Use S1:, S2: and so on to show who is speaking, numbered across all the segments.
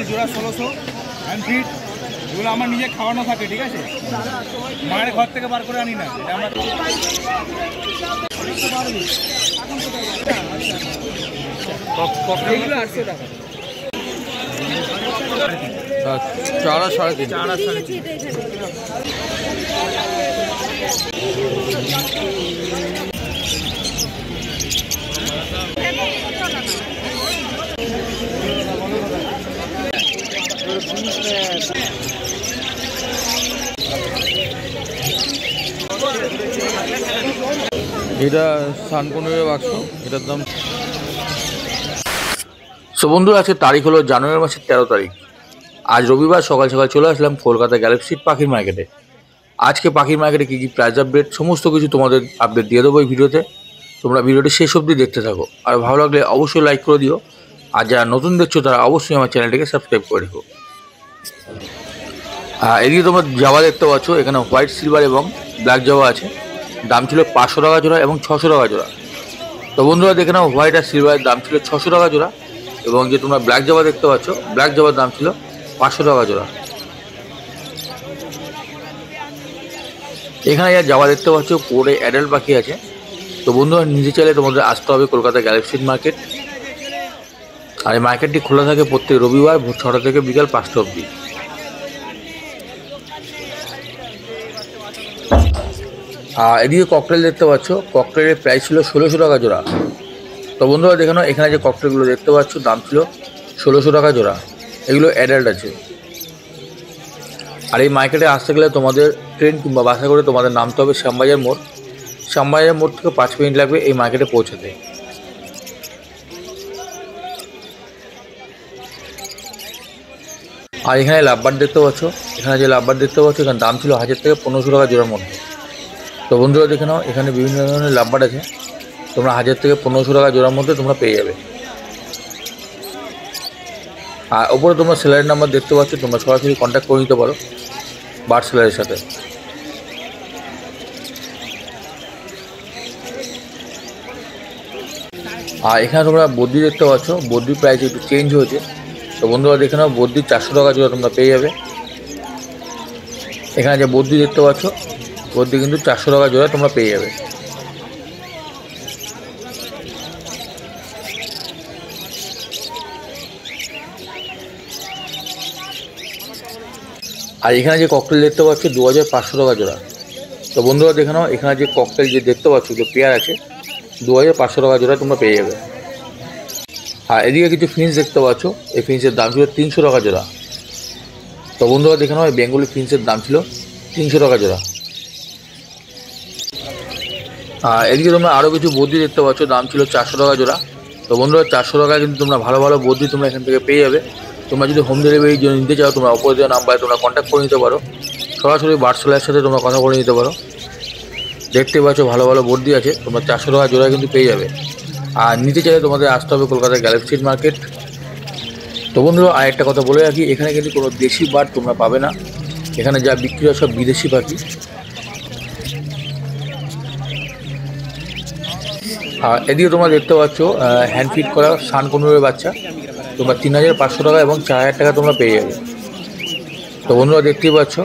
S1: জোড়া 1600 hand fit, এগুলো আমার নিজে খাওয়ানো থাকে, ঠিক আছে, মায়ের ঘর থেকে বার করে আনি না, এটা আমরা 800 টাকা।
S2: চারা 3.5। এটা সানকনের বাক্স, এটার দাম। সো বন্ধুরা, আজকে তারিখ হলো জানুয়ারি মাসের 13 তারিখ। আজ রবিবার সকাল সকাল চলে আসলাম কলকাতা গ্যালাক্সি পাখির মার্কেটে। আজকে পাখির মার্কেটে কী কী প্রাইস আপডেট সমস্ত কিছু তোমাদের আপডেট দিয়ে দেবো এই ভিডিওতে। তোমরা ভিডিওটি শেষ অবধি দেখতে থাকো, আর ভালো লাগলে অবশ্যই লাইক করে দিও, আর যারা নতুন দেখছো তারা অবশ্যই আমার চ্যানেলটিকে সাবস্ক্রাইব করে রেখো। এদিকে তোমরা জাভা দেখতে পাচ্ছ, এখানে হোয়াইট সিলভার এবং ব্ল্যাক জাভা আছে। দাম ছিল 500 টাকা জোড়া এবং 600 টাকা জোড়া। তো বন্ধুরা দেখে নাও, হোয়াইট আর সিলভারের দাম ছিল 600 টাকা জোড়া, এবং যে তোমরা ব্ল্যাক জাভা দেখতে পাচ্ছ, ব্ল্যাক জাভার দাম ছিল 500 টাকা জোড়া। এখানে যা জাভা দেখতে পাচ্ছ পুরো অ্যাডাল্ট পাখি আছে। তো বন্ধুরা নিজে চাইলে তোমাদের আসতে হবে কলকাতা গ্যালাক্সি মার্কেট, আর এই মার্কেটটি খোলা থাকে প্রত্যেক রবিবার ভোর 6টা থেকে বিকাল 5টা অবধি। আর এদিকে ককটেল দেখতে পাচ্ছ, ককটেলের প্রাইস ছিল 1600 টাকা জোড়া। তো বন্ধুরা দেখে নাও, এখানে যে ককটেলগুলো দেখতে পাচ্ছ দাম ছিল 1600 টাকা জোড়া। এগুলো অ্যাডাল্ট আছে। আর এই মার্কেটে আসতে গেলে তোমাদের ট্রেন কিংবা বাসে করে তোমাদের নামতে হবে শ্যামবাজার মোড়। শ্যামবাজার মোড় থেকে 5 মিনিট লাগবে এই মার্কেটে পৌঁছাতে। আর এখানে লাভবার্ড দেখতে পাচ্ছ, এখানে যে লাভবার্ড দেখতে পাচ্ছ এখানে দাম ছিল 1000 থেকে 1500 টাকা জোড়ার মধ্যে। তো বন্ধুরা দেখে নাও, এখানে বিভিন্ন ধরনের লাভবার্ড আছে, তোমরা 1000 থেকে 1500 টাকা জোড়ার মধ্যে তোমরা পেয়ে যাবে। আর ওপরে তোমরা সেলারের নাম্বার দেখতে পাচ্ছ, তোমরা সরাসরি কন্ট্যাক্ট করে নিতে পারো বার্ড সেলারের সাথে। আর এখানে তোমরা বদ্রি দেখতে পাচ্ছ, বদ্রির প্রাইস একটু চেঞ্জ হয়েছে। তো বন্ধুরা দেখে নাও, বদ্রি 400 টাকা জোড়া তোমরা পেয়ে যাবে। এখানে যে বদ্রি দেখতে পাচ্ছ, বদ্রি কিন্তু 400 টাকা জোড়া তোমরা পেয়ে যাবে। আর এখানে যে ককটেল দেখতে পাচ্ছ 2500 টাকা জোড়া। তো বন্ধুরা দেখে নাও, এখানে যে ককটেল যে দেখতে পাচ্ছ যে পেয়ার আছে 2500 টাকা জোড়া তোমরা পেয়ে যাবে। আর এদিকে কিছু ফিন্স দেখতে পাচ্ছ, এই ফিন্সের দাম ছিল 300 টাকা জোড়া। তো বন্ধুরা দেখে নাও, এই বেঙ্গলি ফিন্সের দাম ছিল 300 টাকা জোড়া। আর এদিকে তোমরা আরও কিছু বদ্রি দেখতে পাচ্ছ, দাম ছিল 400 টাকা জোড়া। তো বন্ধুরা 400 টাকা কিন্তু তোমরা ভালো ভালো বদ্রি তোমরা এখান থেকে পেয়ে যাবে। তোমরা যদি হোম ডেলিভারির জন্য নিতে চাও, তোমরা ওপরে দেওয়া নাম্বারে তোমরা কন্ট্যাক্ট করে নিতে পারো, সরাসরি বার্ড সেলারের সাথে তোমরা কথা বলে নিতে পারো। দেখতে পাচ্ছ ভালো ভালো বদ্রি আছে, তোমরা 400 টাকা জোড়া কিন্তু পেয়ে যাবে। আর নিতে চাইলে তোমাদের আসতে হবে কলকাতা গ্যালাক্সি মার্কেট। তো বন্ধুরা আরেকটা কথা বলে রাখি, এখানে কিন্তু কোনো দেশি বার্ড তোমরা পাবে না, এখানে যা বিক্রি হয় সব বিদেশি পাখি। আর এদিকে তোমরা দেখতে পাচ্ছ হ্যান্ড ফিট করা সানকনুরের বাচ্চা, তোমরা 3500 টাকা এবং 4000 টাকা তোমরা পেয়ে যাবে। তো বন্ধুরা দেখতেই পাচ্ছ,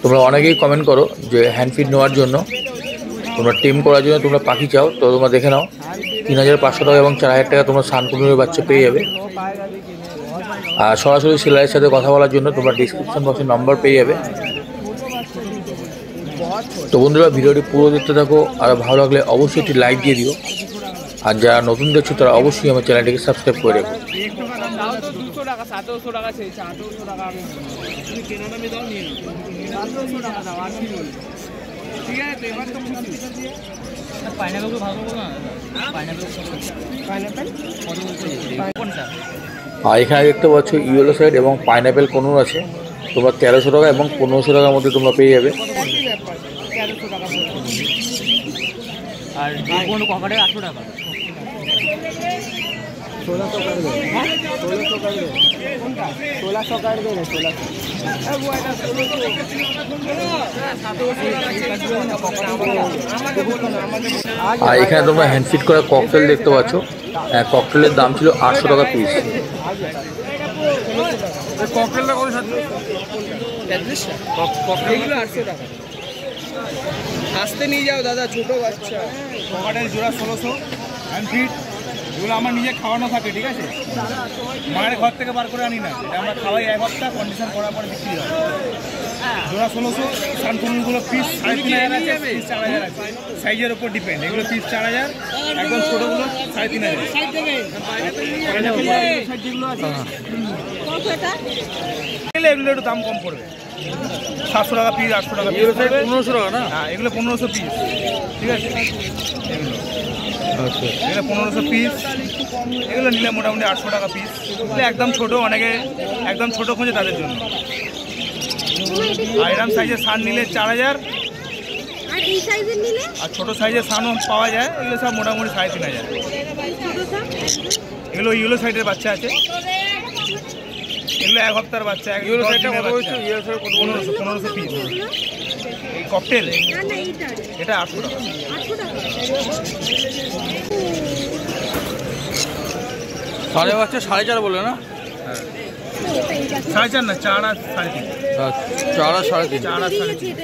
S2: তোমরা অনেকেই কমেন্ট করো যে হ্যান্ড ফিট নেওয়ার জন্য, তোমরা টেম করার জন্য তোমরা পাখি চাও। তো তোমরা দেখে নাও, 3500 টাকা এবং 4000 টাকা তোমরা সানকনুরের বাচ্চা পেয়ে যাবে। আর সরাসরি সেলারের সাথে কথা বলার জন্য তোমরা ডিসক্রিপশন বক্সে নম্বর পেয়ে যাবে। তো বন্ধুরা ভিডিওটি পুরো দেখতে থাকো, আর ভালো লাগলে অবশ্যই একটি লাইক দিয়ে দিও, আর যারা নতুন দেখছো তারা অবশ্যই আমার চ্যানেলটিকে সাবস্ক্রাইব করে রেখো। আর এখানে দেখতে পাচ্ছ ইয়েলো সাইড এবং পাইনাপেল কনুর আছে, তোমরা 1300 টাকা এবং 1500 টাকার মধ্যে তোমরা পেয়ে যাবে।
S3: আর কোনো কভারের 800 টাকা। 1600 कर दे, 1600 कर दे, 1600 कर दे, 1600।
S2: আর এখানে তোমরা হ্যান্ড ফিট করা ককটেল দেখতে পাচ্ছ, ককটেলের দাম ছিল 800 টাকা পিস।
S1: ককটেলটা কত সাথে?
S3: এগুলো 800 টাকা। আসতে নিয়ে যাও দাদা, ছোট বাচ্চা।
S1: ককটেল জোড়া 1600 আনফিট। এগুলো আমার নিজে খাওয়ানো থাকে, ঠিক আছে? মায়ের ঘর থেকে বার করে আনি না, এটা আমরা খাওয়াই 1 হপ্তাহ, কন্ডিশন করার পরে বিক্রি হয়। জোড়া 1600। সানকুনুগুলো পিস 3500 আছে, পিস 4000 আছে, সাইজের উপর ডিপেন্ড। এগুলো পিস 4000, একদম ছোটোগুলো 3500। যেগুলো আছে এগুলো একটু দাম কম পড়বে, 700 টাকা পিস, 800 টাকা পিস। 1500 টাকা না? হ্যাঁ, এগুলো 1500 পিস, ঠিক আছে? এগুলো 1500 পিস। এগুলো নিলে মোটামুটি 800 টাকা পিস। এগুলো একদম ছোটো, অনেকে একদম ছোটো খোঁজে তাদের জন্য। আর এরকম সাইজের সান নিলে 4000, আর ছোটো সাইজের সানও পাওয়া যায়। এগুলো সব মোটামুটি 3500। এগুলো ইউলো সাইডের বাচ্চা আছে, এগুলো 1 হপ্তার বাচ্চা। 1500 পিস। এই ককটেল এটা 800 টাকা।
S2: সাড়ে বাচ্চা 4.5 বলে না?
S1: হ্যাঁ, 4.5 না, 4 আর 3.5।
S2: 4 আর 3.5।
S1: 4 আর 3.5।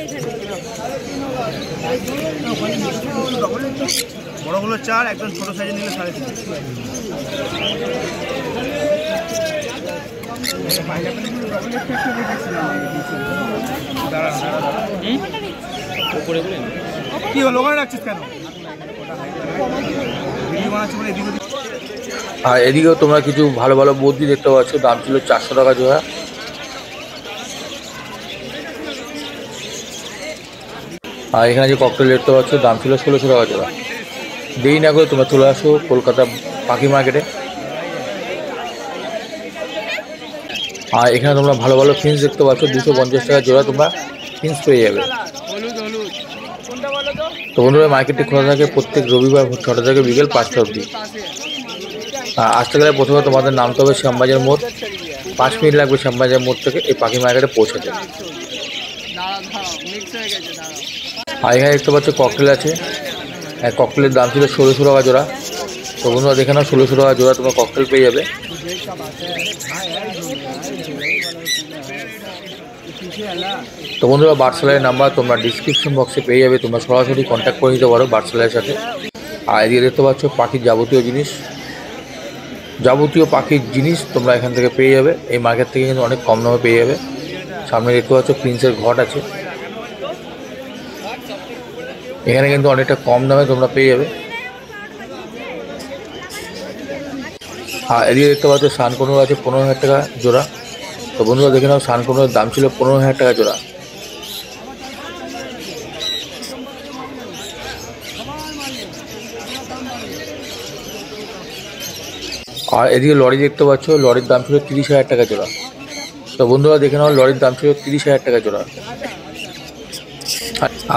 S1: বড়গুলো 4, একদম ছোটো সাইজে নিলে 3.5। কি হলো, ওখানে রাখছিস কেন?
S2: আর এদিকেও তোমরা কিছু ভালো ভালো বদ্রি দেখতে পাচ্ছ, দাম ছিল 400 টাকা জোড়া। আর এখানে যে ককটেল দেখতে পাচ্ছ, দাম ছিল 1600 টাকা জোড়া। দেরি না করে তোমরা চলে আসো কলকাতা পাখি মার্কেটে। আর এখানে তোমরা ভালো ভালো ফিন্স দেখতে পাচ্ছ, 250 টাকা জোড়া তোমরা ফিন্স পেয়ে যাবে। তো বন্ধুরা, মার্কেটটি খোলা থাকে প্রত্যেক রবিবার 6টা থেকে বিকেল 5টা অবধি। আসতে গেলে প্রথমে তোমাদের নামতে হবে শ্যামবাজার মোড়। 5 মিনিট লাগবে শ্যামবাজার মোড় থেকে এই পাখি মার্কেটে পৌঁছাতে। আর এখানে দেখতে পাচ্ছ ককটেল আছে। ককটেলের দাম ছিল 1600 টাকা জোড়া। তো বন্ধুরা দেখে নাও, 1600 টাকা জোড়া তোমরা ককটেল পেয়ে যাবে। তো বন্ধুরা, বার্সালাইয়ের নাম্বার তোমরা ডিসক্রিপশন বক্সে পেয়ে যাবে, তোমরা সরাসরি কন্ট্যাক্ট করে নিতে পারো বার্সালাইয়ের সাথে। আর এদিকে দেখতে পাচ্ছ পাখির যাবতীয় জিনিস তোমরা এখান থেকে পেয়ে যাবে। এই মার্কেট থেকে কিন্তু অনেক কম দামে পেয়ে যাবে। সামনে দেখতে পাচ্ছ প্রিন্সের ঘট আছে, এখানে কিন্তু অনেকটা কম দামে তোমরা পেয়ে যাবে। আর এদিকে দেখতে পাচ্ছ সানকনুর আছে 15,000 টাকা জোড়া। তো বন্ধুরা দেখে নাও, সানকনুরের দাম ছিল 15,000 টাকা জোড়া। আর এদিকে লরি দেখতে পাচ্ছ, লরির দাম ছিল 30,000 টাকা জোড়া। তো বন্ধুরা দেখে নাও, লরির দাম ছিল 30,000 টাকা জোড়া।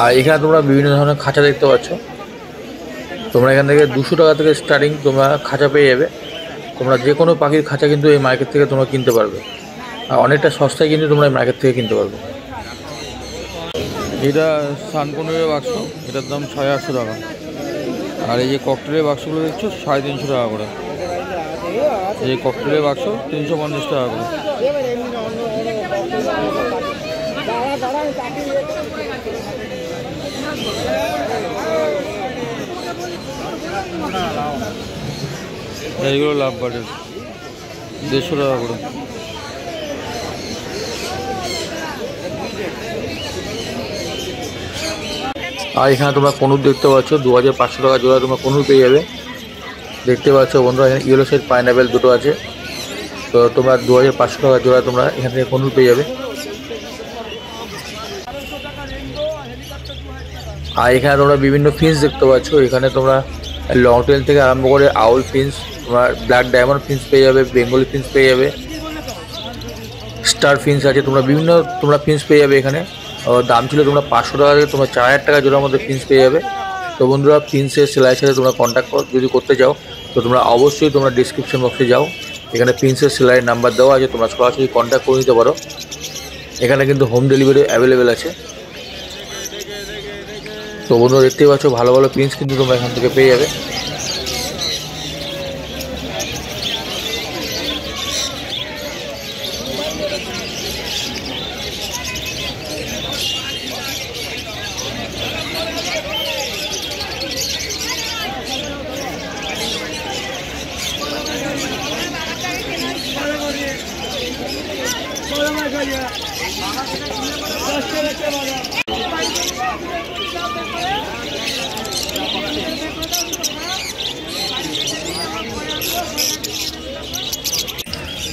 S2: আর এখানে তোমরা বিভিন্ন ধরনের খাঁচা দেখতে পাচ্ছ। তোমরা এখান থেকে 200 টাকা থেকে স্টার্টিং তোমরা খাঁচা পেয়ে যাবে। তোমরা যে কোনো পাখির খাঁচা কিন্তু এই মার্কেট থেকে তোমরা কিনতে পারবে, আর অনেকটা সস্তায় কিন্তু তোমরা এই মার্কেট থেকে কিনতে পারবে।
S4: এটা সানকনুরের বাক্স, এটার দাম 850 টাকা। আর এই যে ককটেলের বাক্সগুলো দেখছো 350 টাকা করে। এই ককটেলের বাক্স 350 টাকা করে। এইগুলো লাভ বার্ডের 150 টাকা করে।
S2: আর এখানে তোমরা কনুর দেখতে পাচ্ছ, 2500 টাকা জোড়া তোমরা কনুর পেয়ে যাবে। দেখতে পাচ্ছ বন্ধুরা, এখানে ইয়েলো সাইড পাইনাপেল দুটো আছে। তো তোমরা 2500 টাকা জোড়া তোমরা এখান থেকে কনুর পেয়ে যাবে। আর এখানে তোমরা বিভিন্ন ফিন্স দেখতে পাচ্ছ। এখানে তোমরা লং টেল থেকে আরম্ভ করে আউল ফিন্স, তোমার ব্ল্যাক ডায়মন্ড ফিন্স পেয়ে যাবে, বেঙ্গলি ফিন্স পেয়ে যাবে, স্টার ফিন্স আছে। তোমরা বিভিন্ন ফিন্স পেয়ে যাবে এখানে। দাম ছিল তোমরা 500 টাকা থেকে তোমরা 4000 টাকা জোড়ার মধ্যে ফিন্স পেয়ে যাবে। তো বন্ধুরা, ফিন্সের সেলাইয়ের সাথে তোমরা কন্ট্যাক্ট যদি করতে চাও, তো তোমরা অবশ্যই তোমরা ডিসক্রিপশন বক্সে যাও, এখানে প্রিন্সেস সেলাইয়ের নাম্বার দেওয়া আছে, তোমরা সরাসরি কন্ট্যাক্ট করে নিতে পারো। এখানে কিন্তু হোম ডেলিভারি অ্যাভেলেবেল আছে। তো বন্ধুরা দেখতেই পাচ্ছ, ভালো ভালো প্রিন্স কিন্তু তোমরা এখান থেকে পেয়ে যাবে।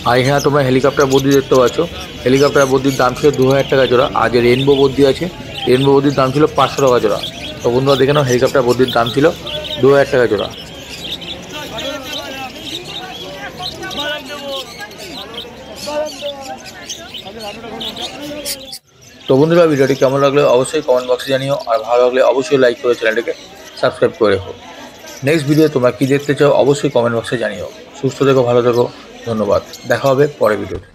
S2: আর এখানে তোমরা হেলিকপ্টার বদ্রি দেখতে পাচ্ছ। হেলিকপ্টার বদ্রির দাম ছিল 2000 টাকা জোড়া। আর যে রেনবো বদ্রি আছে, রেনবো বদ্রির দাম ছিল 500 টাকা জোড়া। তো বন্ধুরা দেখে নাও, হেলিকপ্টার বদ্রির দাম ছিল 2000 টাকা জোড়া। তো বন্ধুরা ভিডিওটি কেমন লাগলো অবশ্যই কমেন্ট বক্সে জানিও। আর ভালো লাগলে অবশ্যই লাইক করে চ্যানেলটিকে সাবস্ক্রাইব করে রেখো। নেক্সট ভিডিও তোমরা কী দেখতে চাও অবশ্যই কমেন্ট বক্সে জানিও। সুস্থ থেকো, ভালো থেকো, ধন্যবাদ। দেখা হবে পরের ভিডিওতে।